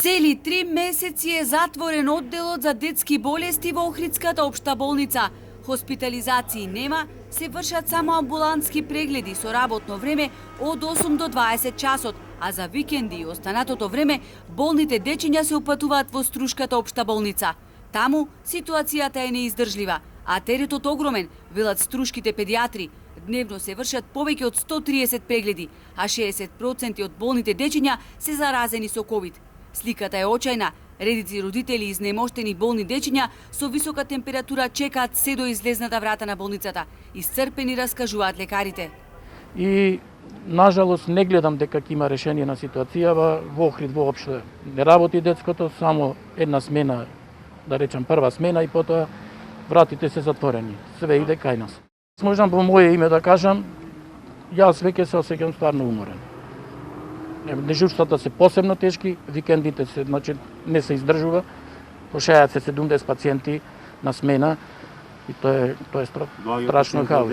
Цели 3 месеци е затворен одделот за детски болести во Охридската општа болница. Хоспитализации нема, се вршат само амбулантски прегледи со работно време од 8 до 20 часот, а за викенди и останатото време болните дечиња се упатуваат во Струшката општа болница. Таму ситуацијата е неиздржлива, а теретот огромен, велат струшките педиатри. Дневно се вршат повеќе од 130 прегледи, а 60% од болните дечиња се заразени со ковид. Сликата е очајна. Редици родители и изнемоштени болни дечиња со висока температура чекаат се до излезната врата на болницата. Исцрпени раскажуваат лекарите. И нажалост не гледам дека ќе има решение на ситуацијава. Во Охрид воопшто не работи детското, само една смена, да речам прва смена, и потоа вратите се затворени. Све иде кај нас. Можам по моје име да кажам, јас веќе се осеќам стварно уморен. Дежурствата се посебно тешки, викендите се, значи, не се издржува. Пошајаат се 70 пациенти на смена и тоа е страшно хаос.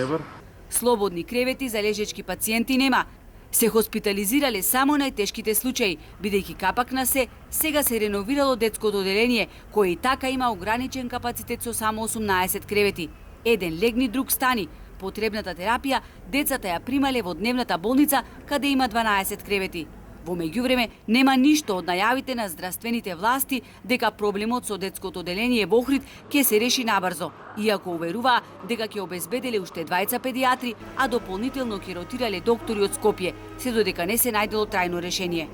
Слободни кревети за лежечки пациенти нема. Се хоспитализирале само најтешките случаи, бидејќи капак на се, сега се реновирало детското оделение, кое и така има ограничен капацитет со само 18 кревети. Еден легни, друг стани. Потребната терапија децата ја примале во дневната болница, каде има 12 кревети. Во меѓувреме нема ништо од најавите на здравствените власти дека проблемот со детското оделение во Охрид ќе се реши набрзо, иако уверуваа дека ќе обезбеделе уште 20 педиатри, а дополнително ќе ротирале доктори од Скопје, се додека не се најдело трајно решение.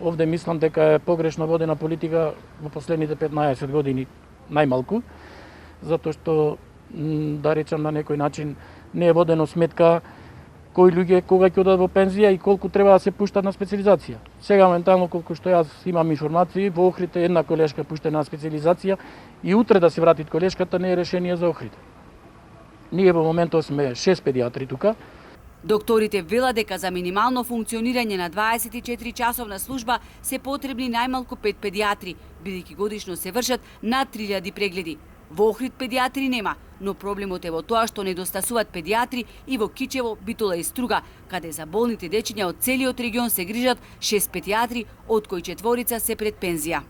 Овде мислам дека е погрешно водена политика во последните 15 години најмалку, затоа што, да речам на некој начин, не е водено сметка кои луѓе кога ќе одат во пензија и колку треба да се пуштат на специализација. Сега моментално, колку што јас имам информации, во Охрид е една колешка пуштена на специализација и утре да се врати колешката не е решение за Охрид. Ние во моментот сме 6 педиатри тука. Докторите велат дека за минимално функционирање на 24 часовна служба се потребни најмалку 5 педиатри, бидејќи годишно се вршат над 3000 прегледи. Во Охрид педиатри нема, но проблемот е во тоа што недостасуваат педиатри и во Кичево, Битола и Струга, каде за болните дечиња од целиот регион се грижат 6 педиатри, од кои 4 се пред пензија.